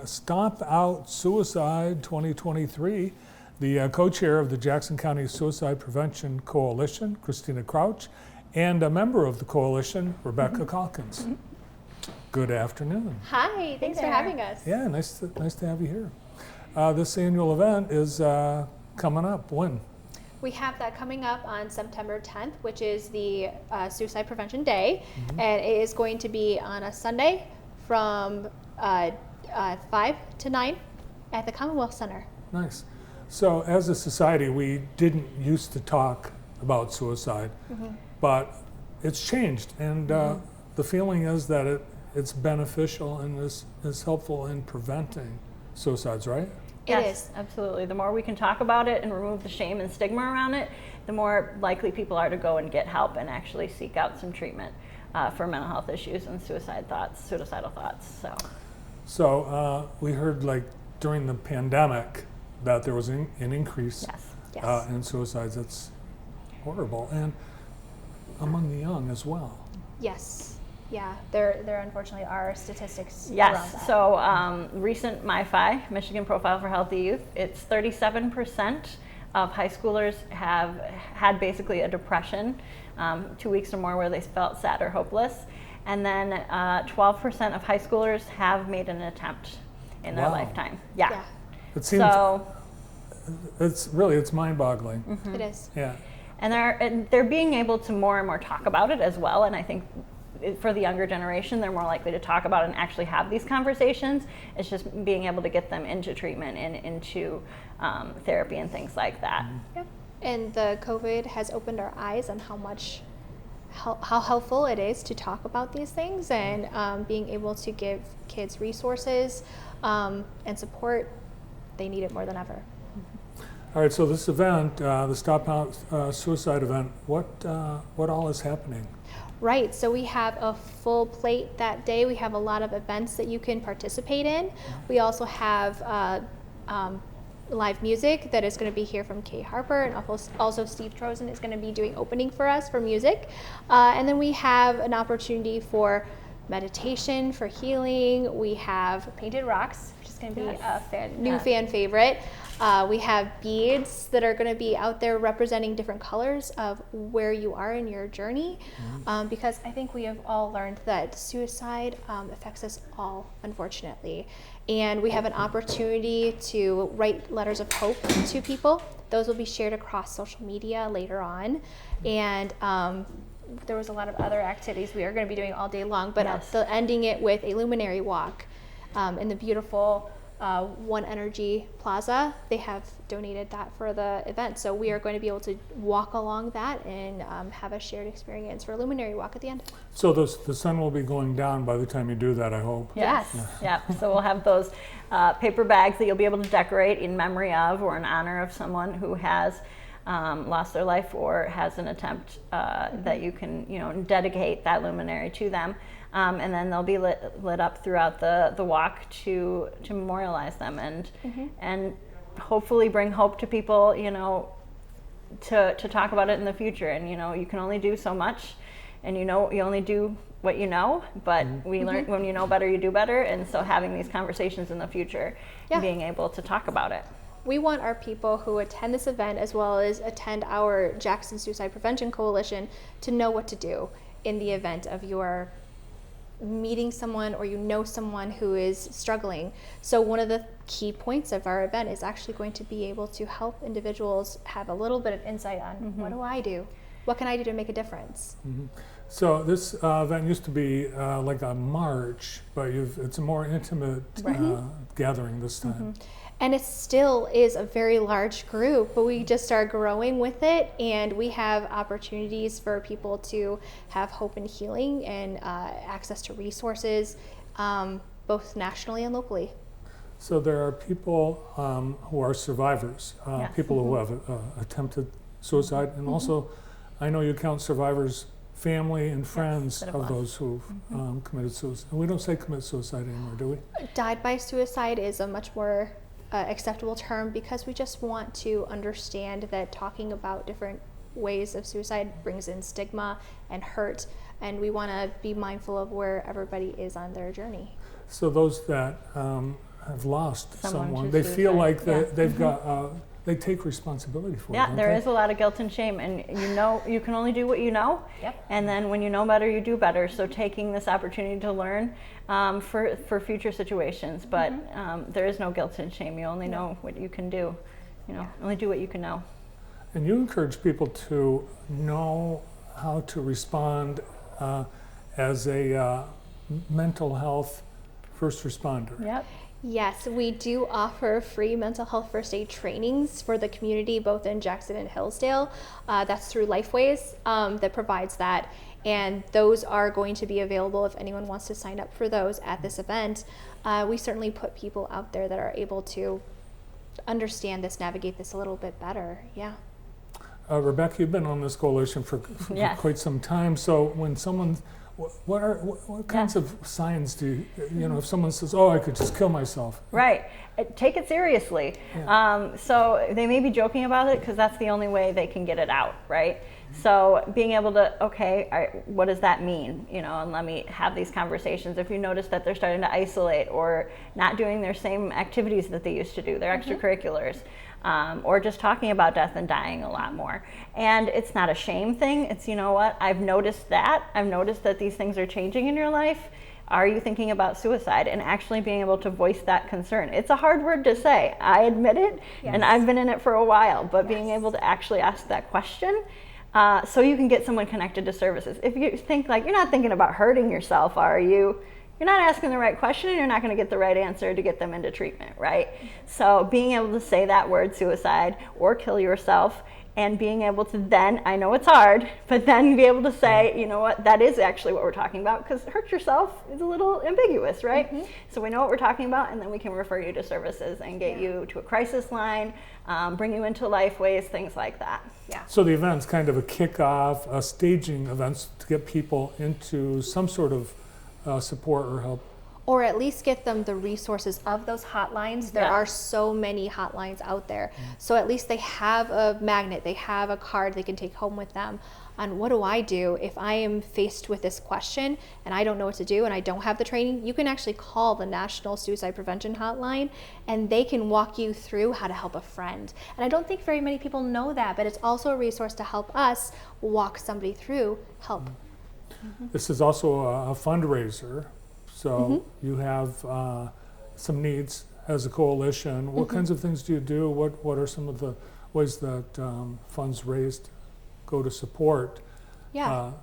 Stomp Out Suicide 2023. The co-chair of the Jackson County Suicide Prevention Coalition, Christina Crouch, and a member of the coalition, Rebecca Calkins. Good afternoon. Hi, thanks for having us. Yeah, nice to have you here. This annual event is coming up. When? We have that coming up on September 10th, which is the Suicide Prevention Day, and it is going to be on a Sunday from 5 to 9 at the Commonwealth Center. Nice. So as a society, we didn't used to talk about suicide, but it's changed, and the feeling is that it's beneficial and is helpful in preventing suicides, right? Yes, absolutely. The more we can talk about it and remove the shame and stigma around it, the more likely people are to go and get help and actually seek out some treatment for mental health issues and suicidal thoughts. So we heard, like, during the pandemic that there was an increase in suicides. That's horrible, and among the young as well. Yes. Yeah, there unfortunately are statistics around Yes, that. so recent MyFi, Michigan Profile for Healthy Youth, it's 37% of high schoolers have had basically a depression, 2 weeks or more where they felt sad or hopeless. And then 12% of high schoolers have made an attempt in their lifetime. Yeah. It seems, so it's mind-boggling. It is. Yeah. And they're being able to more and more talk about it as well, and I think for the younger generation, they're more likely to talk about it and actually have these conversations. It's just being able to get them into treatment and into therapy and things like that. Yep. And the COVID has opened our eyes on how helpful it is to talk about these things, and being able to give kids resources and support. They need it more than ever. All right, so this event, the Stop Out Suicide event, what all is happening? Right, so we have a full plate that day. We have a lot of events that you can participate in. We also have live music that is going to be here from Kay Harper, and also Steve Trozen is going to be doing opening for us for music. And then we have an opportunity for meditation, for healing. We have Painted Rocks, which is going to be a new fan favorite. We have beads that are going to be out there representing different colors of where you are in your journey, because I think we have all learned that suicide affects us all, unfortunately. And we have an opportunity to write letters of hope to people. Those will be shared across social media later on. And there was a lot of other activities we are going to be doing all day long, but ending it with a luminary walk in the beautiful One Energy Plaza. They have donated that for the event, so we are going to be able to walk along that and have a shared experience for a luminary walk at the end. So the sun will be going down by the time you do that, I hope. Yes. Yeah. So we'll have those paper bags that you'll be able to decorate in memory of or in honor of someone who has lost their life or has an attempt that you can dedicate that luminary to them. And then they'll be lit up throughout the walk to memorialize them and hopefully bring hope to people, to talk about it in the future. And you can only do so much, and you only do what you know. But we learn when you know better, you do better. And so having these conversations in the future, being able to talk about it. We want our people who attend this event, as well as attend our Jackson Suicide Prevention Coalition, to know what to do in the event of your meeting someone or someone who is struggling. So one of the key points of our event is actually going to be able to help individuals have a little bit of insight on what do I do? What can I do to make a difference? So this event used to be like a march, but it's a more intimate gathering this time. And it still is a very large group, but we just are growing with it, and we have opportunities for people to have hope and healing and access to resources, both nationally and locally. So there are people who are survivors, people who have attempted suicide, and also I know you count survivors, family and friends of those who've committed suicide. We don't say commit suicide anymore, do we? Died by suicide is a much more acceptable term, because we just want to understand that talking about different ways of suicide brings in stigma and hurt, and we want to be mindful of where everybody is on their journey. So those that have lost Someone someone, to they feel suicide. like Yeah. they've got, they take responsibility for it. Yeah, don't there they? is a lot of guilt and shame, and you can only do what you know. Yep. And then when you know better, you do better. So taking this opportunity to learn for future situations, but there is no guilt and shame. You only know what you can do. Only do what you can know. And you encourage people to know how to respond as a mental health first responder. Yep. Yes, we do offer free mental health first aid trainings for the community, both in Jackson and Hillsdale. That's through Lifeways that provides that. And those are going to be available if anyone wants to sign up for those at this event. We certainly put people out there that are able to understand this, navigate this a little bit better. Yeah. Rebecca, you've been on this coalition for Yes. quite some time. So when someone, what kinds of signs do you, if someone says, "Oh, I could just kill myself"? Right. Take it seriously. Yeah. So they may be joking about it because that's the only way they can get it out, right? So being able to, okay, what does that mean? And let me have these conversations. If you notice that they're starting to isolate or not doing their same activities that they used to do, their extracurriculars, or just talking about death and dying a lot more. And it's not a shame thing. It's, I've noticed that. I've noticed that these things are changing in your life. Are you thinking about suicide? And actually being able to voice that concern. It's a hard word to say. I admit it, and I've been in it for a while, but being able to actually ask that question so you can get someone connected to services. If you think you're not thinking about hurting yourself, are you? You're not asking the right question, and you're not going to get the right answer to get them into treatment, right? So being able to say that word, suicide, or kill yourself, and being able to then, I know it's hard, but then be able to say, you know what, that is actually what we're talking about, because hurt yourself is a little ambiguous, right? So we know what we're talking about, and then we can refer you to services and get you to a crisis line, bring you into Lifeways, things like that. Yeah. So the event's kind of a kickoff, a staging events to get people into some sort of support or help. Or at least get them the resources of those hotlines. There Yeah. are so many hotlines out there. So at least they have a magnet, they have a card they can take home with them on what do I do if I am faced with this question and I don't know what to do and I don't have the training. You can actually call the National Suicide Prevention Hotline and they can walk you through how to help a friend. And I don't think very many people know that, but it's also a resource to help us walk somebody through help. This is also a fundraiser, so you have some needs as a coalition. What kinds of things do you do? What are some of the ways that funds raised go to support the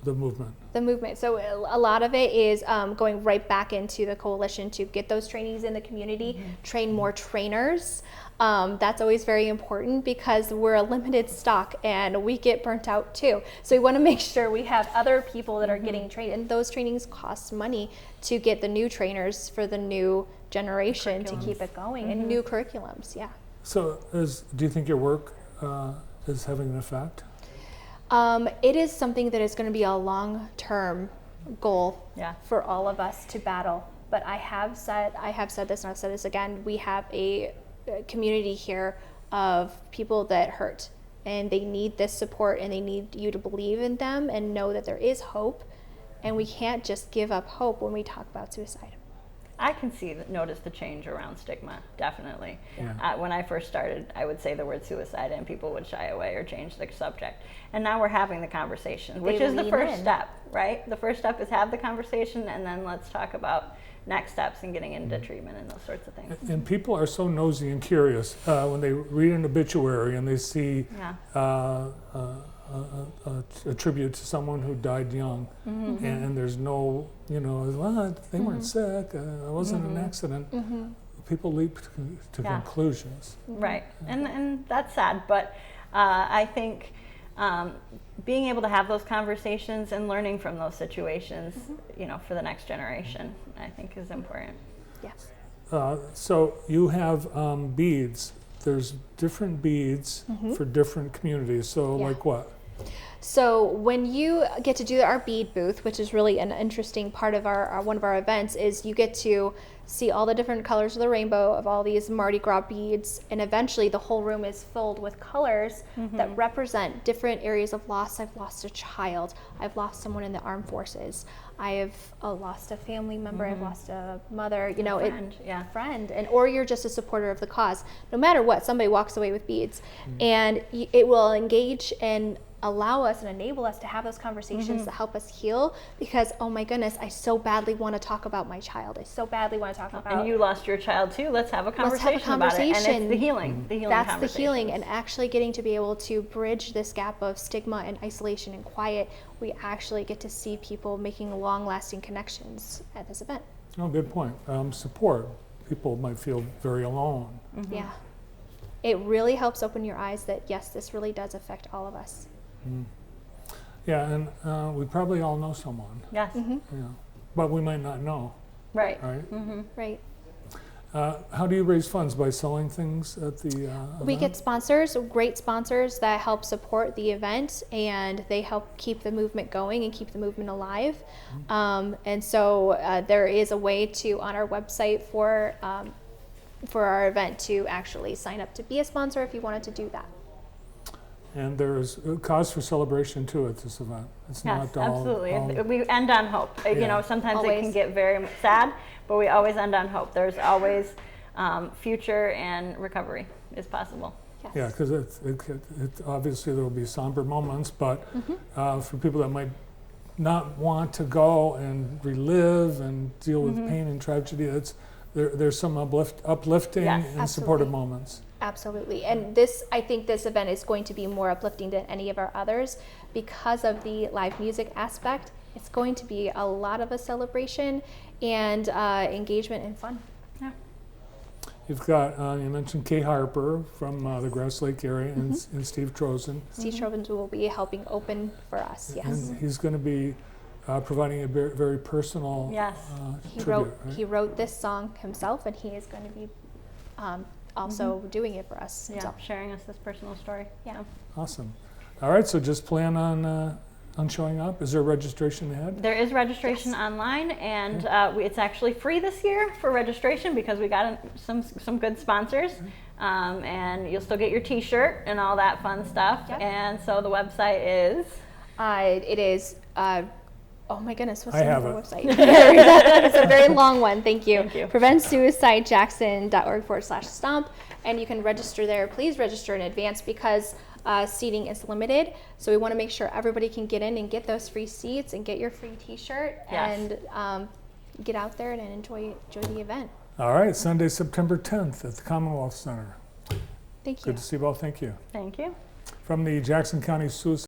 movement? The movement. So a lot of it is going right back into the coalition to get those trainings in the community, train more trainers. That's always very important because we're a limited stock and we get burnt out too. So we want to make sure we have other people that are getting trained, and those trainings cost money to get the new trainers for the new generation to keep it going, and new curriculums. Yeah. So do you think your work is having an effect? It is something that is going to be a long-term goal for all of us to battle. But I have said this and I'll say this again, we have a community here of people that hurt and they need this support and they need you to believe in them and know that there is hope, and we can't just give up hope when we talk about suicide. I can notice the change around stigma, definitely. Yeah. When I first started, I would say the word suicide and people would shy away or change the subject. And now we're having the conversation, which is the lean first in. step, right? The first step is have the conversation, and then let's talk about next steps and getting into treatment and those sorts of things. And people are so nosy and curious when they read an obituary and they see a tribute to someone who died young, and there's no, well, they weren't sick, it wasn't an accident. People leap to conclusions. Right, and that's sad, but I think being able to have those conversations and learning from those situations, for the next generation, I think is important. Yes. So you have beads. There's different beads for different communities. So like what? So when you get to do our bead booth, which is really an interesting part of our one of our events, is you get to see all the different colors of the rainbow of all these Mardi Gras beads, and eventually the whole room is filled with colors that represent different areas of loss. I've lost a child. I've lost someone in the armed forces. I have lost a family member, I've lost a mother, you know, friend, yeah. friend, and or you're just a supporter of the cause. No matter what, somebody walks away with beads, and it will engage and allow us and enable us to have those conversations that help us heal. Because oh my goodness, I so badly want to talk about my child. I so badly want to talk about. And you lost your child too. Let's have a conversation, about it. And it's the healing. The healing. That's the healing, and actually getting to be able to bridge this gap of stigma and isolation and quiet. We actually get to see people making long-lasting connections at this event. Oh, good point. Support. People might feel very alone. Yeah. It really helps open your eyes that yes, this really does affect all of us. Yeah, and we probably all know someone. Yes. Yeah, but we might not know. Right. Right. Right. How do you raise funds? By selling things at the We event? get sponsors, great sponsors that help support the event, and they help keep the movement going and keep the movement alive. And so there is a way to on our website for our event to actually sign up to be a sponsor if you wanted to do that. And there's a cause for celebration too at this event. It's Yes, not all, absolutely. all- We end on hope. You Yeah. know, sometimes it Always. can get very sad, but we always end on hope. There's always future and recovery is possible. Yes. Yeah, because it obviously there will be somber moments, but for people that might not want to go and relive and deal with pain and tragedy, there's some uplifting Yes, and supportive absolutely. moments. Absolutely. And I think this event is going to be more uplifting than any of our others because of the live music aspect. It's going to be a lot of a celebration and engagement and fun. Yeah. You've got, you mentioned Kay Harper from the Grass Lake area and Steve Trozen. Steve Trovins will be helping open for us, yes. And he's going to be providing a very personal Yes. He tribute, right? he wrote this song himself, and he is going to be also doing it for us. Yeah. himself. Sharing us this personal story. Yeah. Awesome. All right, so just plan on showing up. Is there registration ahead? There is registration online, and it's actually free this year for registration because we got some good sponsors. And you'll still get your T-shirt and all that fun stuff. Yep. And so the website is. It is. Oh my goodness, what's I the name have of the it. website? It's a very long one. Thank you. Thank you. PreventSuicideJackson.org/stomp, and you can register there. Please register in advance because seating is limited. So we want to make sure everybody can get in and get those free seats and get your free T-shirt Yes. and get out there and enjoy the event. All right, Sunday, September 10th at the Commonwealth Center. Thank you. Good to see you all. Thank you. Thank you. From the Jackson County Suicide